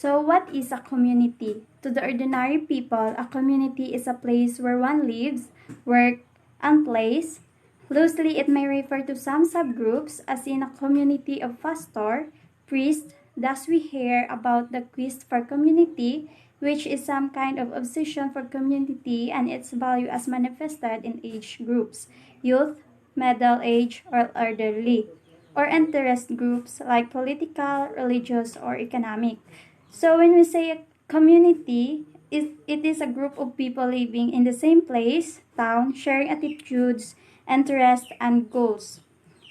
So what is a community? To the ordinary people, a community is a place where one lives, works, and plays. Loosely, it may refer to some subgroups, as in a community of pastor, priest. Thus, we hear about the quest for community, which is some kind of obsession for community and its value as manifested in age groups, youth, middle age, or elderly, or interest groups like political, religious, or economic. So when we say a community, it is a group of people living in the same place, town, sharing attitudes, interests, and goals.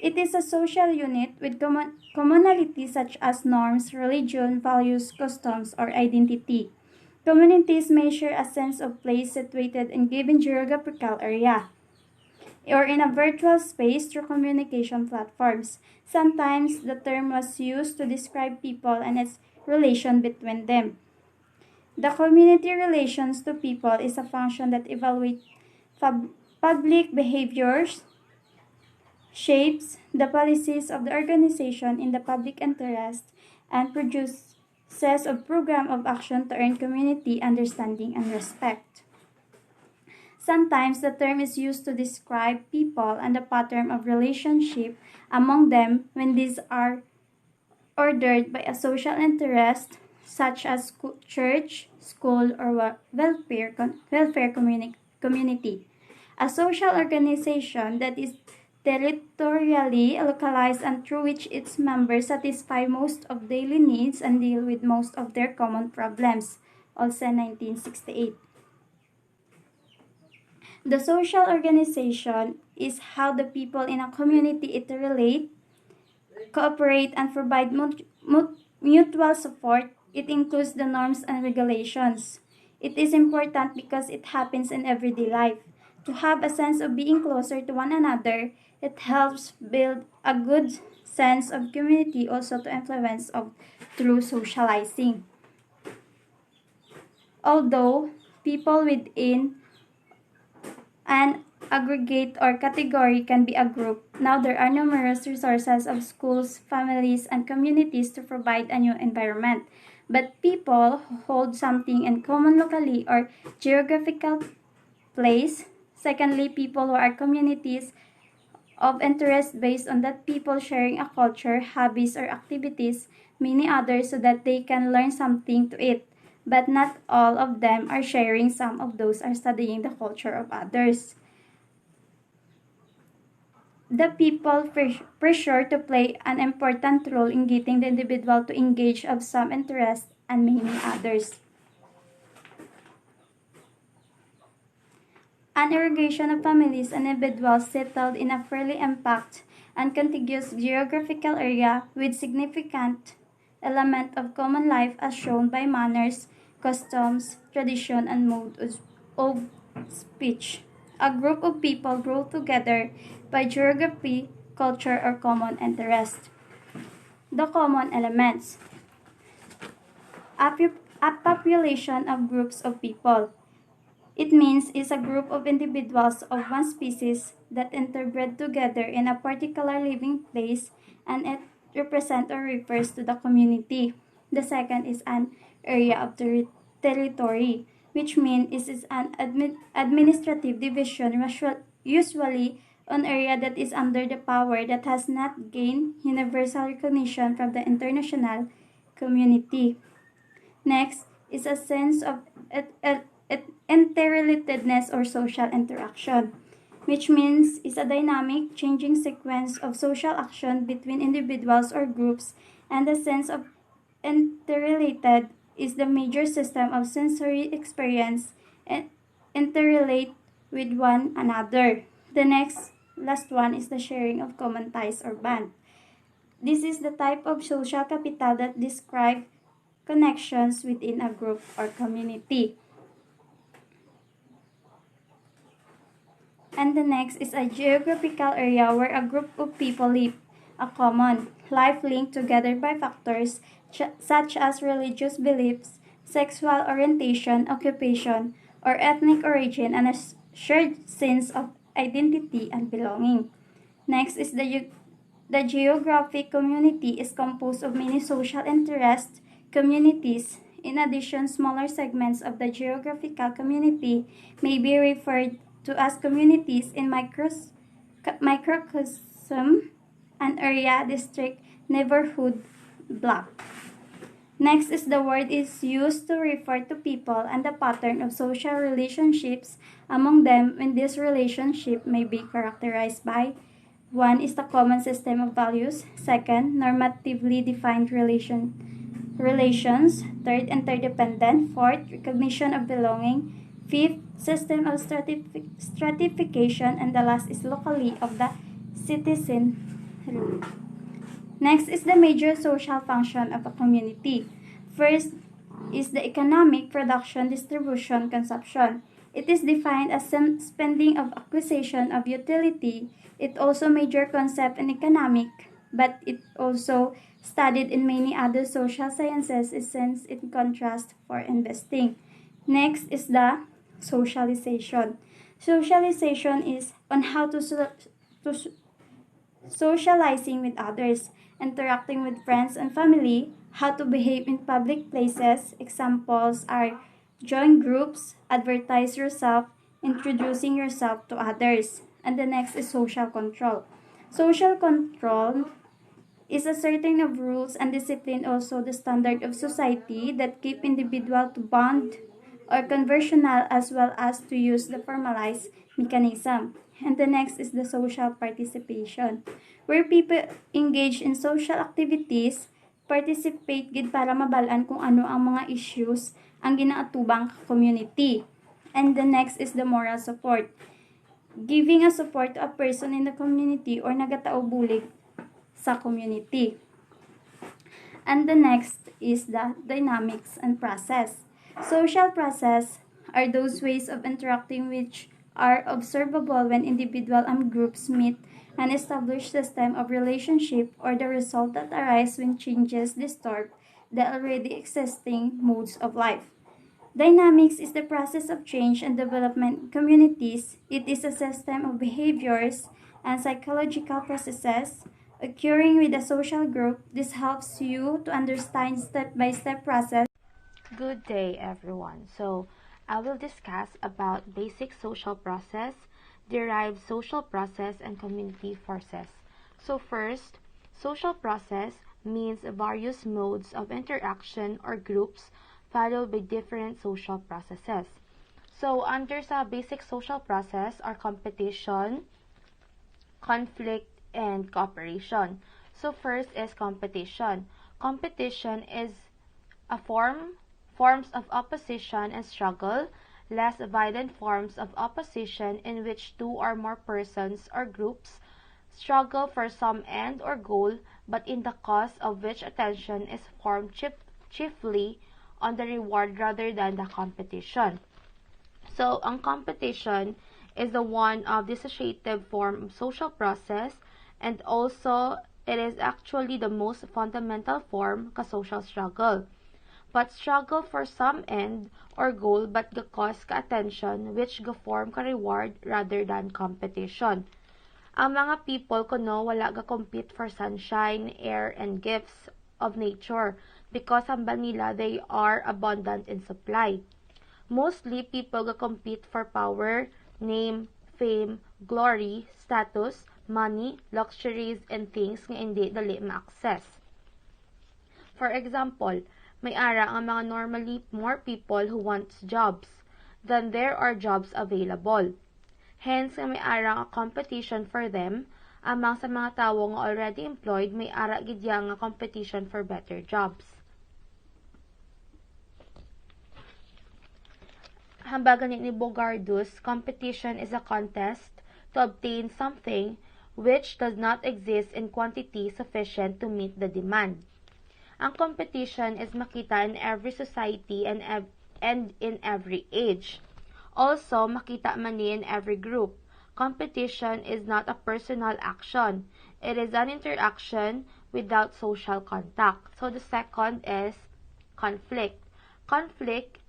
It is a social unit with commonalities such as norms, religion, values, customs, or identity. Communities measure a sense of place situated in given geographical area or in a virtual space through communication platforms. Sometimes the term was used to describe people and its relation between them. The community relations to people is a function that evaluates public behaviors, shapes the policies of the organization in the public interest, and produces a program of action to earn community understanding and respect. Sometimes the term is used to describe people and the pattern of relationship among them when these are ordered by a social interest such as church, school, or welfare community. A social organization that is territorially localized and through which its members satisfy most of daily needs and deal with most of their common problems. Also 1968. The social organization is how the people in a community interrelate, cooperate, and provide mutual support. It includes the norms and regulations. It is important because it happens in everyday life. To have a sense of being closer to one another, it helps build a good sense of community, also to influence of through socializing. Although people within an aggregate or category can be a group, now there are numerous resources of schools, families, and communities to provide a new environment. But people who hold something in common locally or geographical place. Secondly, people who are communities of interest based on that people sharing a culture, hobbies, or activities, many others so that they can learn something to it. But not all of them are sharing, some of those are studying the culture of others. The people pressure to play an important role in getting the individual to engage of some interest and many others. An aggregation of families and individuals settled in a fairly compact and contiguous geographical area with significant element of common life as shown by manners, customs, tradition, and mode of speech. A group of people grow together by geography, culture, or common interest. The common elements. A population of groups of people. It means it's a group of individuals of one species that interbred together in a particular living place, and it represents or refers to the community. The second is an area of territory, which means it is an administrative division, usually an area that is under the power that has not gained universal recognition from the international community. Next is a sense of interrelatedness or social interaction, which means it's a dynamic, changing sequence of social action between individuals or groups, and the sense of interrelated is the major system of sensory experience and interrelate with one another. The last one is the sharing of common ties or bond. This is the type of social capital that describes connections within a group or community. And the next is a geographical area where a group of people live a common life linked together by factors such as religious beliefs, sexual orientation, occupation, or ethnic origin, and a shared sense of identity and belonging. Next is the geographic community is composed of many social interest communities In addition, smaller segments of the geographical community may be referred to as communities in microcosm, an area, district, neighborhood, block. Next is the word is used to refer to people and the pattern of social relationships among them when this relationship may be characterized by: one is the common system of values. Second, normatively defined relations. Third, interdependent. Fourth, recognition of belonging. Fifth, system of stratification. And the last is locally of the citizen. Next is the major social function of a community. First is the economic production, distribution, consumption. It is defined as some spending of acquisition of utility. It also major concept in economic, but it also studied in many other social sciences since in contrast for investing. Next is the socialization. Socialization is on how to socializing with others, interacting with friends and family, how to behave in public places. Examples are join groups, advertise yourself, introducing yourself to others. And the next is social control. Social control is a certain of rules and discipline, also the standard of society that keep individual to bond or conversational as well as to use the formalized mechanism. And the next is the social participation, where people engage in social activities, participate gid para mabalaan kung ano ang mga issues ang ginaatubang community. And the next is the moral support, giving a support to a person in the community or nagatao bulig sa community. And the next is the dynamics and process. Social process are those ways of interacting which are observable when individual and groups meet and establish system of relationship, or the result that arise when changes disturb the already existing modes of life. Dynamics is the process of change and development in communities. It is a system of behaviors and psychological processes occurring with a social group. This helps you to understand step-by-step process. Good day, everyone. So, I will discuss about basic social process, derived social process, and community forces. So first, social process means various modes of interaction or groups followed by different social processes. So, under sa basic social process are competition, conflict, and cooperation. So first is competition. Competition is a forms of opposition and struggle, less violent forms of opposition in which two or more persons or groups struggle for some end or goal, but in the cause of which attention is formed chiefly on the reward rather than the competition. So, ang competition is the one of dissociative form of social process, and also it is actually the most fundamental form ka social struggle. But struggle for some end or goal but ga cause ka attention which ga form ka reward rather than competition. Ang mga people kuno wala ga compete for sunshine, air, and gifts of nature because hambal nila they are abundant in supply. Mostly people ga compete for power, name, fame, glory, status, money, luxuries, and things nga hindi dali ma-access. For example, may ara ang mga normally more people who wants jobs than there are jobs available. Hence, may ara nga competition for them, amang sa mga tawo nga already employed, may ara gidya nga competition for better jobs. Hambagan ni Bogardus, competition is a contest to obtain something which does not exist in quantity sufficient to meet the demand. Ang competition is makita in every society and in every age. Also, makita man ni in every group. Competition is not a personal action. It is an interaction without social contact. So, the second is conflict. Conflict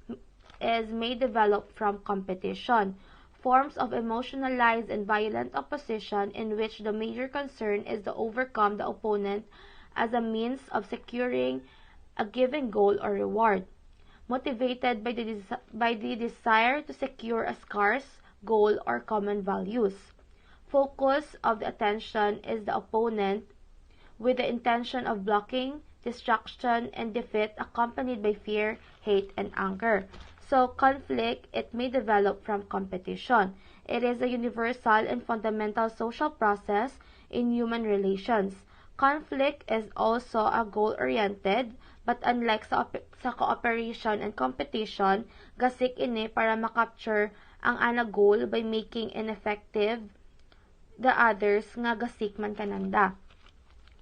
may develop from competition. Forms of emotionalized and violent opposition in which the major concern is to overcome the opponent as a means of securing a given goal or reward. motivated by the desire to secure a scarce goal or common values. Focus of the attention is the opponent with the intention of blocking, distraction, and defeat accompanied by fear, hate, and anger. So conflict, it may develop from competition. It is a universal and fundamental social process in human relations. Conflict is also a goal-oriented, but unlike sa cooperation and competition, gasik ini para makapture ang ana goal by making ineffective the others nga gasik man kananda.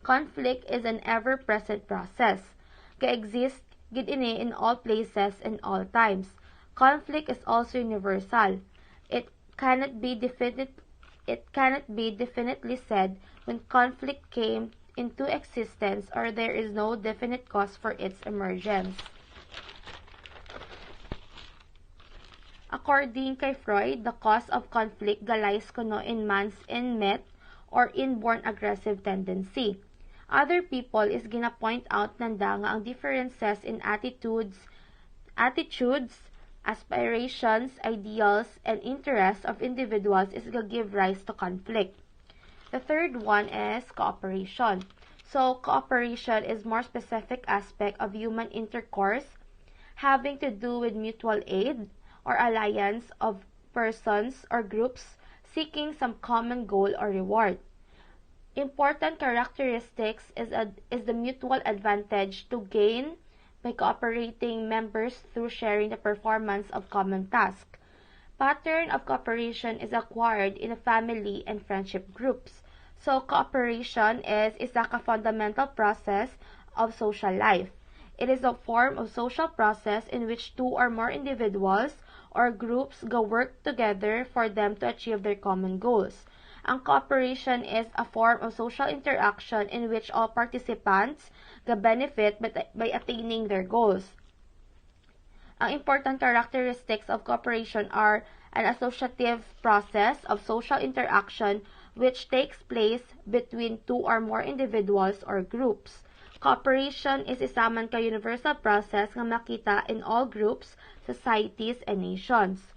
Conflict is an ever-present process. Ka-exist gid ini in all places and all times. Conflict is also universal. It cannot be definitely said when conflict came into existence or there is no definite cause for its emergence. According kay Freud, the cause of conflict lies kuno in man's innate or inborn aggressive tendency. Other people is gina-point out nanda nga ang differences in attitudes, aspirations, ideals, and interests of individuals is gonna give rise to conflict. The third one is cooperation. So, cooperation is more specific aspect of human intercourse having to do with mutual aid or alliance of persons or groups seeking some common goal or reward. Important characteristics is the mutual advantage to gain by cooperating members through sharing the performance of common tasks. Pattern of cooperation is acquired in a family and friendship groups. So, cooperation is isa ka fundamental process of social life. It is a form of social process in which two or more individuals or groups go work together for them to achieve their common goals. Ang cooperation is a form of social interaction in which all participants ga-benefit by attaining their goals. Ang important characteristics of cooperation are an associative process of social interaction which takes place between two or more individuals or groups. Cooperation is isa man ka universal process nga makita in all groups, societies, and nations.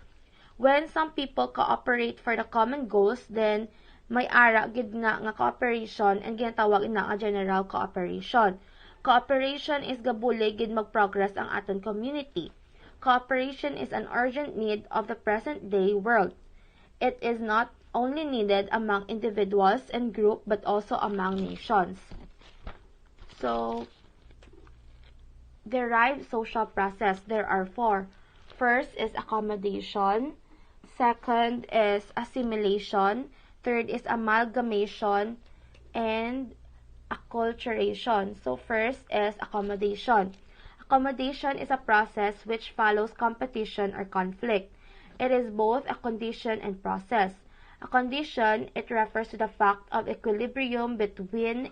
When some people cooperate for the common goals, then may ara gid nga cooperation and ginatawag ina nga general cooperation. Cooperation is gabuli gid mag-progress ang aton community. Cooperation is an urgent need of the present day world. It is not only needed among individuals and groups but also among nations. So, derived social process, there are four. First is accommodation. Second is assimilation. Third is amalgamation. And acculturation. So, first is accommodation. Accommodation is a process which follows competition or conflict. It is both a condition and process. A condition, it refers to the fact of equilibrium between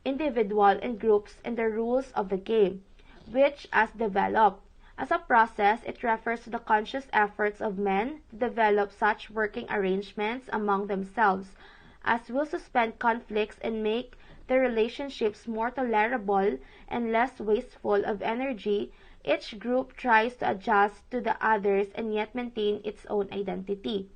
individual and groups and the rules of the game, which as developed. As a process, it refers to the conscious efforts of men to develop such working arrangements among themselves as will suspend conflicts and make their relationships more tolerable and less wasteful of energy. Each group tries to adjust to the others and yet maintain its own identity.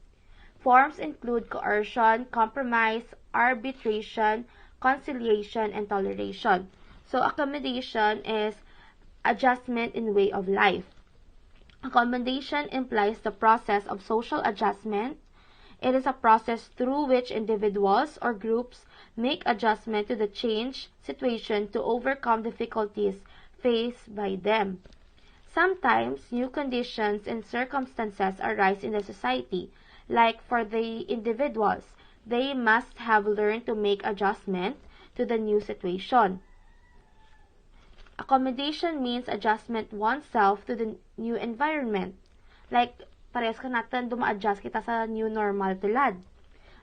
Forms include coercion, compromise, arbitration, conciliation, and toleration. So, accommodation is adjustment in way of life. Accommodation implies the process of social adjustment. It is a process through which individuals or groups make adjustment to the changed situation to overcome difficulties faced by them. Sometimes, new conditions and circumstances arise in the society, like for the individuals. They must have learned to make adjustment to the new situation. Accommodation means adjustment oneself to the new environment. Like, parehas ka natin, duma-adjust kita sa new normal tulad.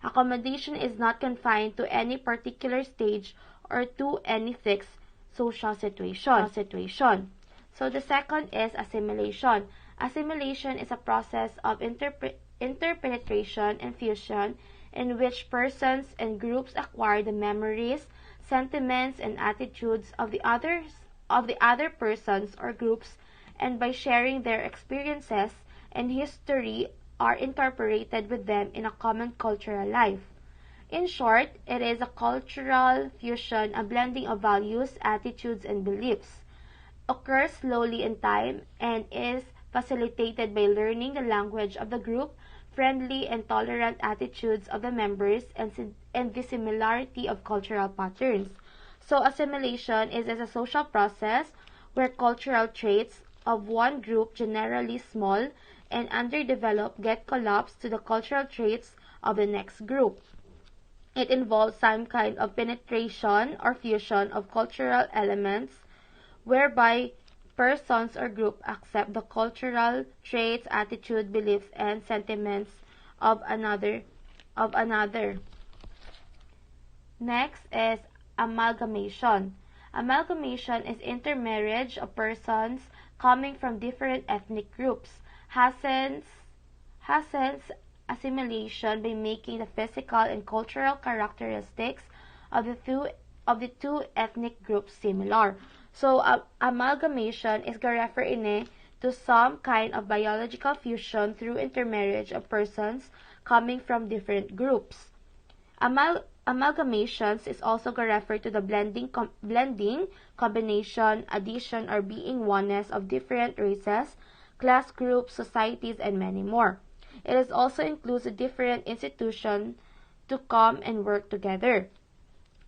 Accommodation is not confined to any particular stage or to any fixed social situation. So, the second is assimilation. Assimilation is a process of interpenetration and fusion in which persons and groups acquire the memories, sentiments, and attitudes of the other persons or groups and by sharing their experiences and history are incorporated with them in a common cultural life. In short, it is a cultural fusion, a blending of values, attitudes, and beliefs. Occurs slowly in time and is facilitated by learning the language of the group, friendly and tolerant attitudes of the members, and the similarity of cultural patterns. So assimilation is a social process where cultural traits of one group, generally small and underdeveloped, get collapsed to the cultural traits of the next group. It involves some kind of penetration or fusion of cultural elements whereby persons or group accept the cultural traits, attitude, beliefs, and sentiments of another. Next is amalgamation. Amalgamation is intermarriage of persons coming from different ethnic groups. Hastens assimilation by making the physical and cultural characteristics of the two ethnic groups similar. So amalgamation is refer to some kind of biological fusion through intermarriage of persons coming from different groups. Amalgamations is also refer to the blending, combination, addition, or being oneness of different races, class groups, societies, and many more. It is also includes a different institution to come and work together.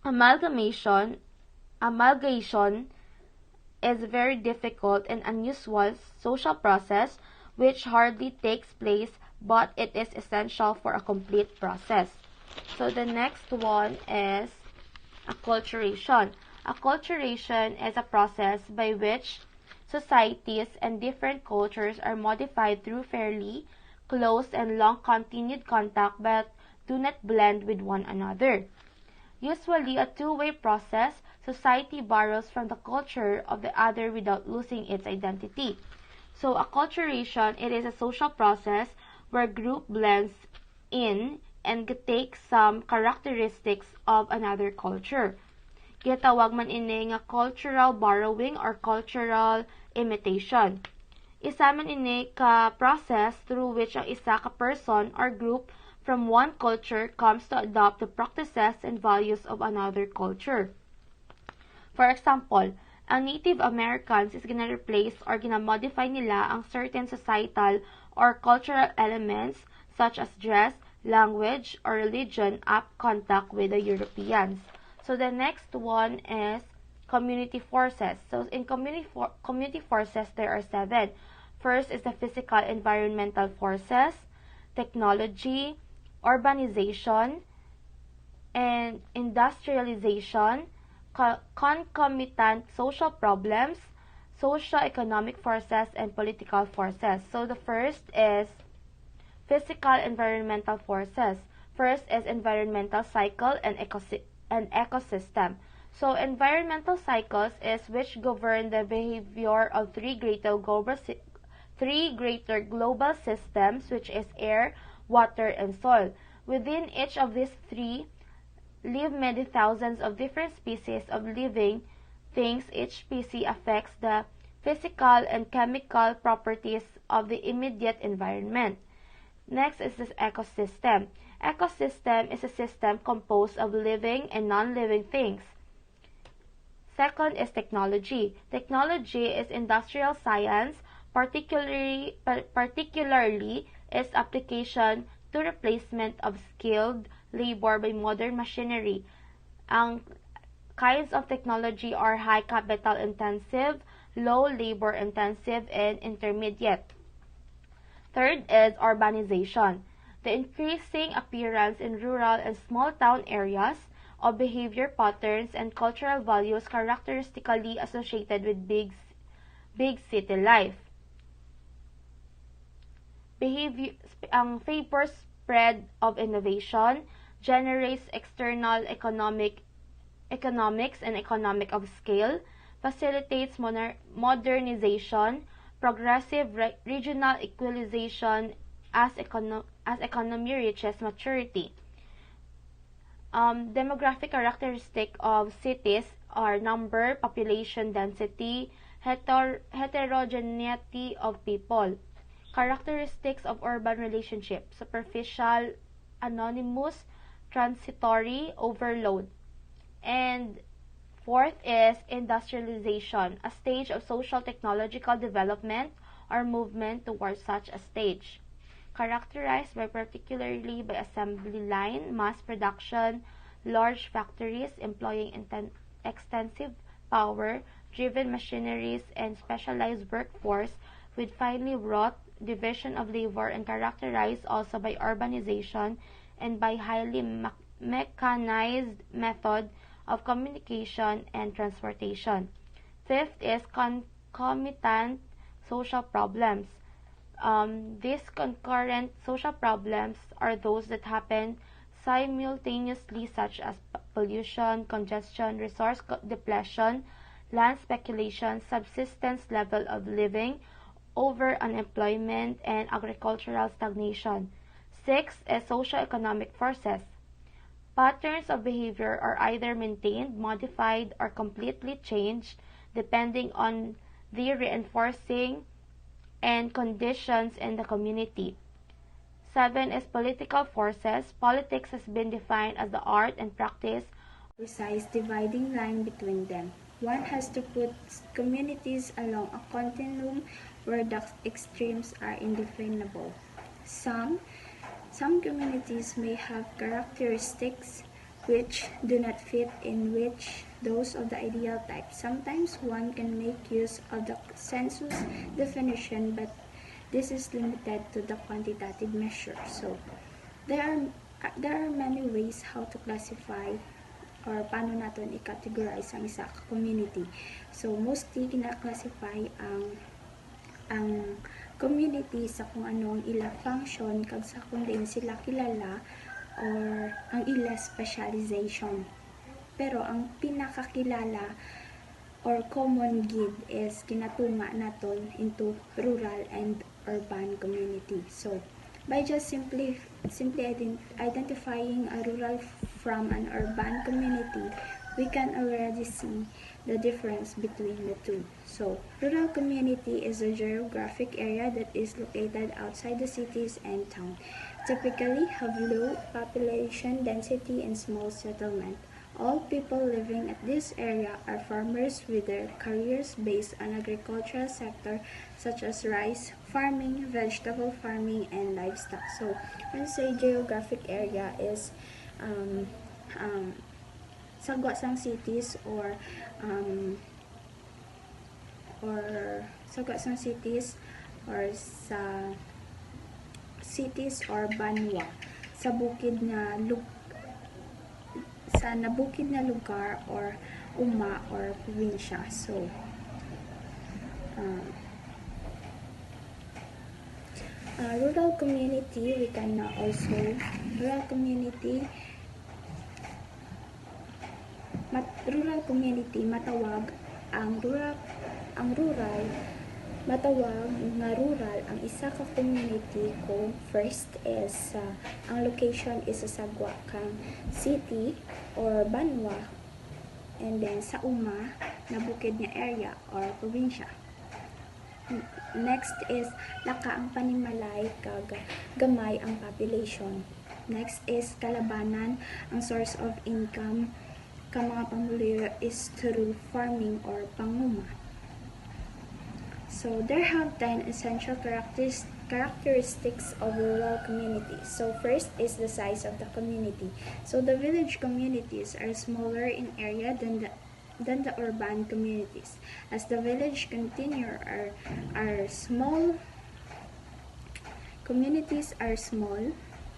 Amalgamation is a very difficult and unusual social process which hardly takes place, but it is essential for a complete process. So the next one is acculturation. Acculturation is a process by which societies and different cultures are modified through fairly close and long continued contact but do not blend with one another. Usually a two-way process, society borrows from the culture of the other without losing its identity. So acculturation, it is a social process where group blends in and takes some characteristics of another culture. Gitawag man ini nga cultural borrowing or cultural imitation. Isa man ini ka process through which ang isa ka person or group from one culture comes to adopt the practices and values of another culture. For example, ang Native Americans is gonna replace or gina-modify nila ang certain societal or cultural elements such as dress, language, or religion up contact with the Europeans. So the next one is community forces. So in community forces, there are 7. First is the physical environmental forces, technology, urbanization, and industrialization, concomitant social problems, socio-economic forces, and political forces. So the first is physical environmental forces. First is environmental cycle and ecosystem. So environmental cycles is which govern the behavior of three greater global systems, which is air, water, and soil. Within each of these three live many thousands of different species of living things. Each species affects the physical and chemical properties of the immediate environment. Next is this ecosystem. Ecosystem is a system composed of living and non-living things. Second is technology. Technology is industrial science, particularly its application to replacement of skilled labor by modern machinery. Ang kinds of technology are high capital intensive, low labor intensive, and intermediate. Third is urbanization. The increasing appearance in rural and small town areas of behavior patterns and cultural values characteristically associated with big city life. Ang favors spread of innovation, generates external economics and economic of scale, facilitates modernization, progressive regional equalization as economy reaches maturity. Demographic characteristic of cities are number, population density, heterogeneity of people. Characteristics of urban relationships: superficial, anonymous, transitory, overload. And fourth is industrialization, a stage of social technological development or movement towards such a stage, characterized by particularly by assembly line, mass production, large factories employing extensive power-driven machineries and specialized workforce with finely wrought division of labor, and characterized also by urbanization and by highly mechanized method of communication and transportation. Fifth is concomitant social problems. These concurrent social problems are those that happen simultaneously, such as pollution, congestion, resource depletion, land speculation, subsistence level of living, over unemployment, and agricultural stagnation. Six is socio-economic forces. Patterns of behavior are either maintained, modified, or completely changed depending on the reinforcing and conditions in the community. 7 is political forces. Politics has been defined as the art and practice Precise dividing line between them. One has to put communities along a continuum where the extremes are indefinable. Some communities may have characteristics which do not fit in which those of the ideal type. Sometimes one can make use of the census definition, but this is limited to the quantitative measure. So there are many ways how to classify or paano natin i-categorize ang isa ka community. So mostly kina-classify ang community sa kung ano ang ila function kag sa kung din sila kilala or ang ila specialization. Pero ang pinakakilala or common gid is kinatunga naton into rural and urban community. So by just simply identifying a rural from an urban community, we can already see the difference between the two. So, rural community is a geographic area that is located outside the cities and towns, typically have low population density and small settlement. All people living at this area are farmers with their careers based on agricultural sector such as rice, farming, vegetable farming, and livestock. So, when say geographic area is sagwa sang cities or sagwa sang cities or sa cities or banwa sa bukid nga sa nabukid na lugar or uma or probinsya. So rural community, we can also rural community matawag ang rural matawag nga rural ang isa ka community kung first is ang location is sa sagwa kang city or banwa, and then sa uma na bukid nga area or probinsya. Next is laka ang panimalay kag gamay ang population. Next is kalabanan, ang source of income ka mga pamilya is through farming or panguma. So there have 10 essential characteristics of rural communities. So first is the size of the community. So the village communities are smaller in area than the urban communities. As the village continue are small, communities are small,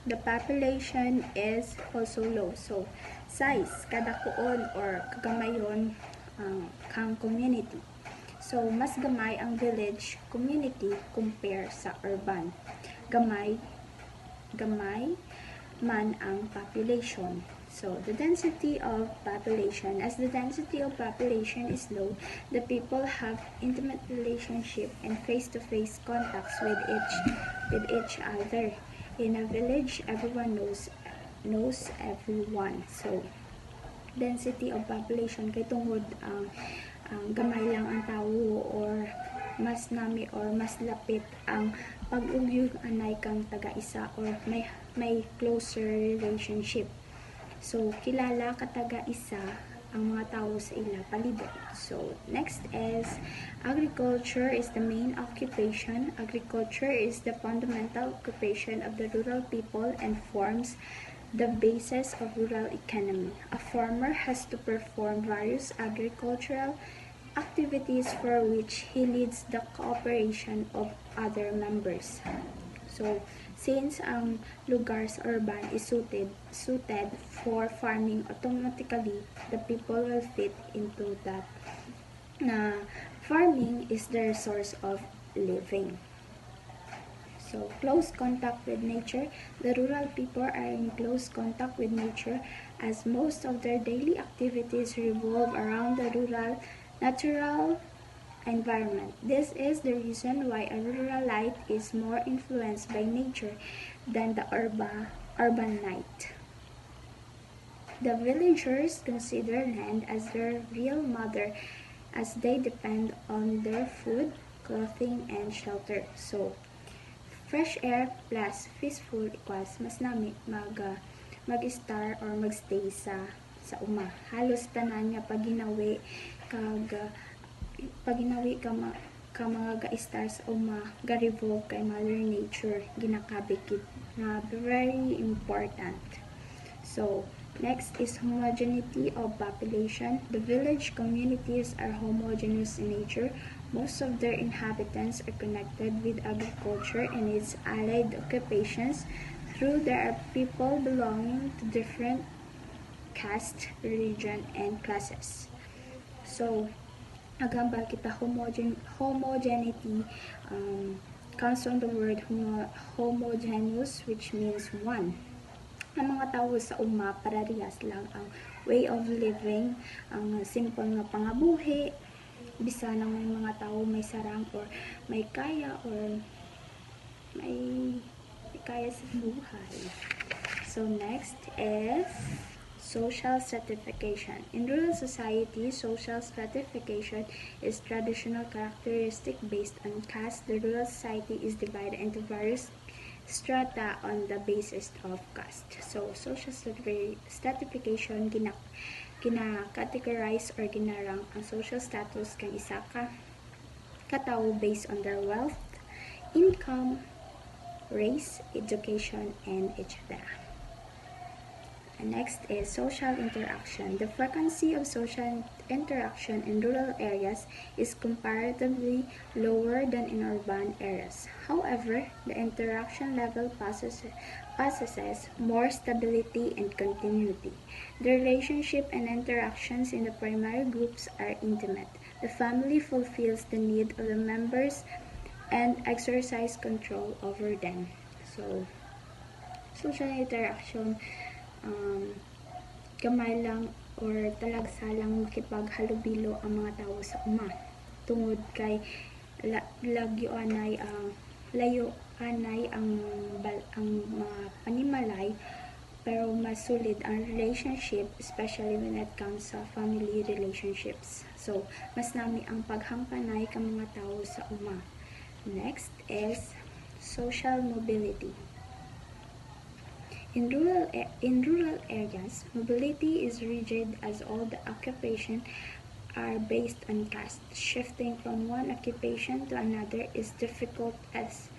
the population is also low. So size, kadakuon or kagamayon kang community. So mas gamay ang village community compare sa urban. Gamay man ang population. So the density of population, as the density of population is low, the people have intimate relationship and face-to-face contacts with each other. In a village, everyone knows everyone. So density of population kay tungod gamay lang ang tawo or mas nami or mas lapit ang pag-ugyug anay kang taga-isa or may closer relationship. So, kilala ka taga-isa ang mga tao sa ila palibot. So, next is agriculture is the main occupation. Agriculture is the fundamental occupation of the rural people and forms the basis of rural economy. A farmer has to perform various agricultural activities for which he leads the cooperation of other members. So, since ang lugar sa urban is suited for farming, automatically the people will fit into that na farming is their source of living. So, close contact with nature. The rural people are in close contact with nature as most of their daily activities revolve around the rural natural environment. This is the reason why a rural life is more influenced by nature than the urban life. The villagers consider land as their real mother as they depend on their food, clothing, and shelter. So, fresh air plus peaceful equals mas nami mag-star or magstay sa uma. Halos tanan nga paginawi ka mga ga-star sa uma ga-revolve kay Mother Nature ginakabikit na very important. So, next is homogeneity of population. The village communities are homogeneous in nature. Most of their inhabitants are connected with agriculture and its allied occupations. Through there are people belonging to different caste, religion, and classes. So, agamba kita homogeneity comes from the word homogeneous, which means one. Ang mga tao sa uma parehas lang ang way of living, ang simple nga pangabuhi, bisan ang may mga tao may sarang or may kaya or may kaya sa buhay. So next is social stratification. In rural society, social stratification is traditional characteristic based on caste. The rural society is divided into various strata on the basis of caste. So, social stratification gina-categorize or ginarang ang social status kang isa ka katao based on their wealth, income, race, education, and etc. And next is social interaction. The frequency of social interaction in rural areas is comparatively lower than in urban areas. However, the interaction level possesses more stability and continuity. The relationship and interactions in the primary groups are intimate. The family fulfills the need of the members and exercise control over them. So, social interaction gamay lang or talagsalang makipaghalubilo ang mga tao sa uma tungod kay layo anay ang mga panimalay pero mas solid ang relationship, especially when it comes sa family relationships. So, mas nami ang paghampanay ka mga tao sa uma. Next is social mobility. In rural areas, mobility is rigid as all the occupations are based on caste. Shifting from one occupation to another is difficult as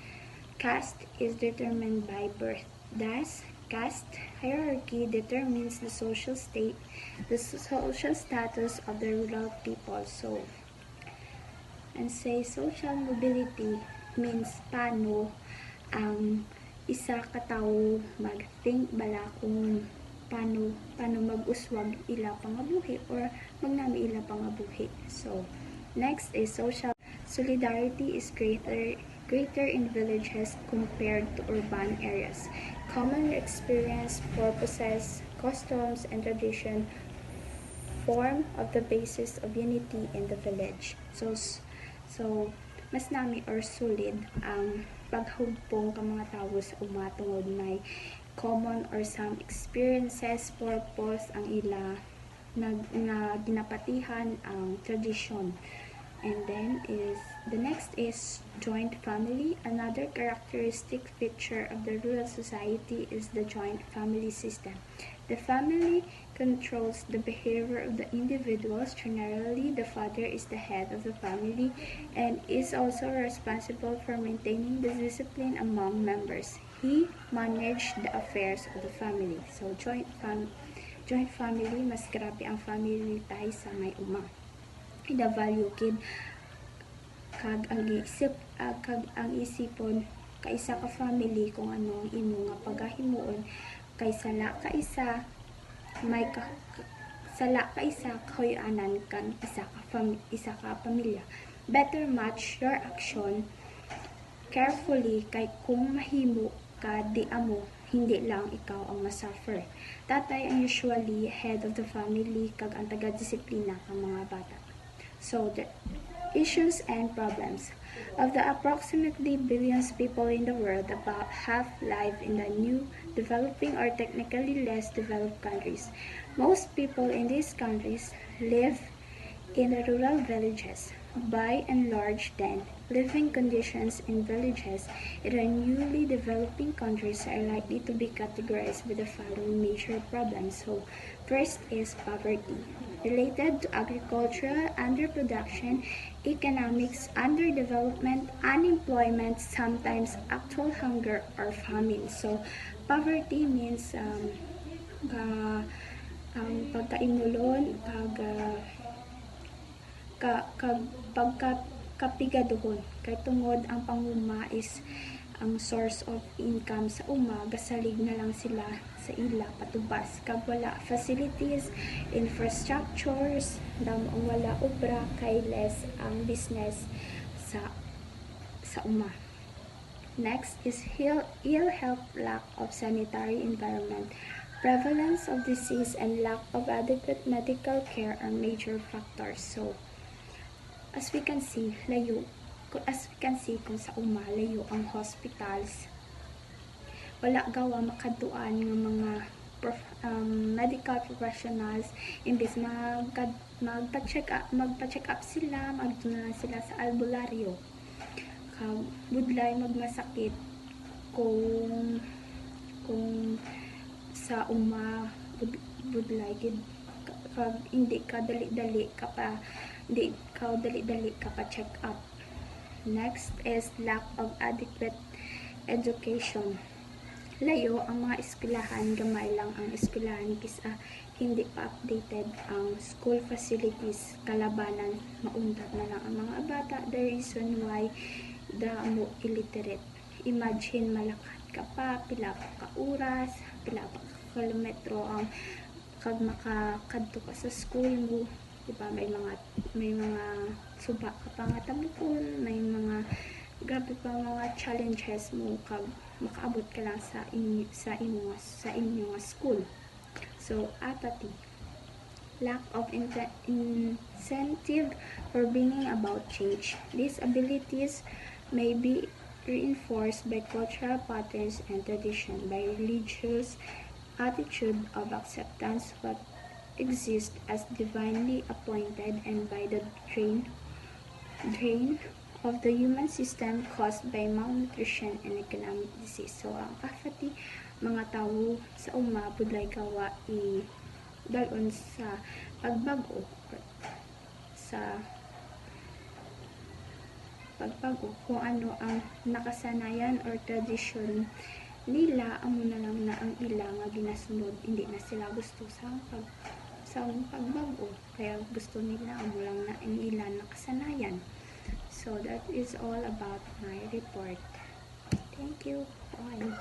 caste is determined by birth. Thus, caste hierarchy determines the social status of the rural people. So, and say social mobility means paano ang isa ka tawo mag-think bala kung paano mag-uswag ila pangabuhi or magnami ila pangabuhi. So, next is social solidarity is greater in villages compared to urban areas. Common experience, purposes, customs, and tradition form of the basis of unity in the village. So mas nami or solid ang paghugpong ka mga tao sa uma tungod may common or some experiences, purpose ang ila na ginapatihan ang tradisyon. And then the next is joint family. Another characteristic feature of the rural society is the joint family system. The family controls the behavior of the individuals. Generally, the father is the head of the family and is also responsible for maintaining the discipline among members. He manages the affairs of the family. So, joint family, mas grabe ang family tayo sa may uma. Ida-value kid kag ang isipon kaisa ka family kung ano ang imo nga pagahimuon kay sala ka isa kahoy-anan kang isa ka pamilya. Better match your action carefully kay kung mahimo ka di amo hindi lang ikaw ang masuffer. Tatay ang usually head of the family kag ang taga-disiplina ng mga bata. So, the issues and problems. Of the approximately billions people in the world, about half live in the new, developing or technically less developed countries. Most people in these countries live in the rural villages. By and large, then, living conditions in villages in the newly developing countries are likely to be categorized with the following major problems. So, first is poverty, related to agriculture, underproduction, economics, underdevelopment, unemployment, sometimes actual hunger or famine. So, poverty means pagkainulon, pagkapigaduhon. Kay tungod ang panguma is ang source of income sa uma, gasalig na lang sila sa ila patubas. Kag wala facilities, infrastructures, wala obra, kay less ang business sa uma. Next is ill health, lack of sanitary environment. Prevalence of disease and lack of adequate medical care are major factors. So, as we can see kung sa uma layo ang hospitals, wala gawa makaduan ng mga medical professionals. Imbes magpa-check up sila, magtunan sila sa albularyo, budlay magmasakit kung sa uma budlay kag hindi ka dali-dali ka pa check up. Next is lack of adequate education. Layo ang mga eskwelahan, gamay lang ang eskwelahan kisa hindi pa updated ang school facilities. Kalabanan, mauntat na lang ang mga bata. The reason why damo illiterate. Imagine malakad ka pa, pila pa ka oras, pila pa ka kilometro ang kag makakadto ka sa school mo. Diba, may mga suba ka pa nga tabukon, may mga grabe pa mga challenges mo kag makaabot ka lang sa inyong school. So, apathy, lack of incentive for bringing about change. These abilities may be reinforced by cultural patterns and tradition, by religious attitude of acceptance what exists as divinely appointed, and by the drain of the human system caused by malnutrition and economic disease. So, ang apathy, mga tawo sa uma, budlay gawa dalon sa pagbago kung ano ang nakasanayan or tradisyon nila, amo na lang na ang ila nga ginasunod, hindi na sila gusto sa pagbago, kaya gusto nila amo lang na ang ila nakasanayan. So that is all about my report. Thank you. Bye.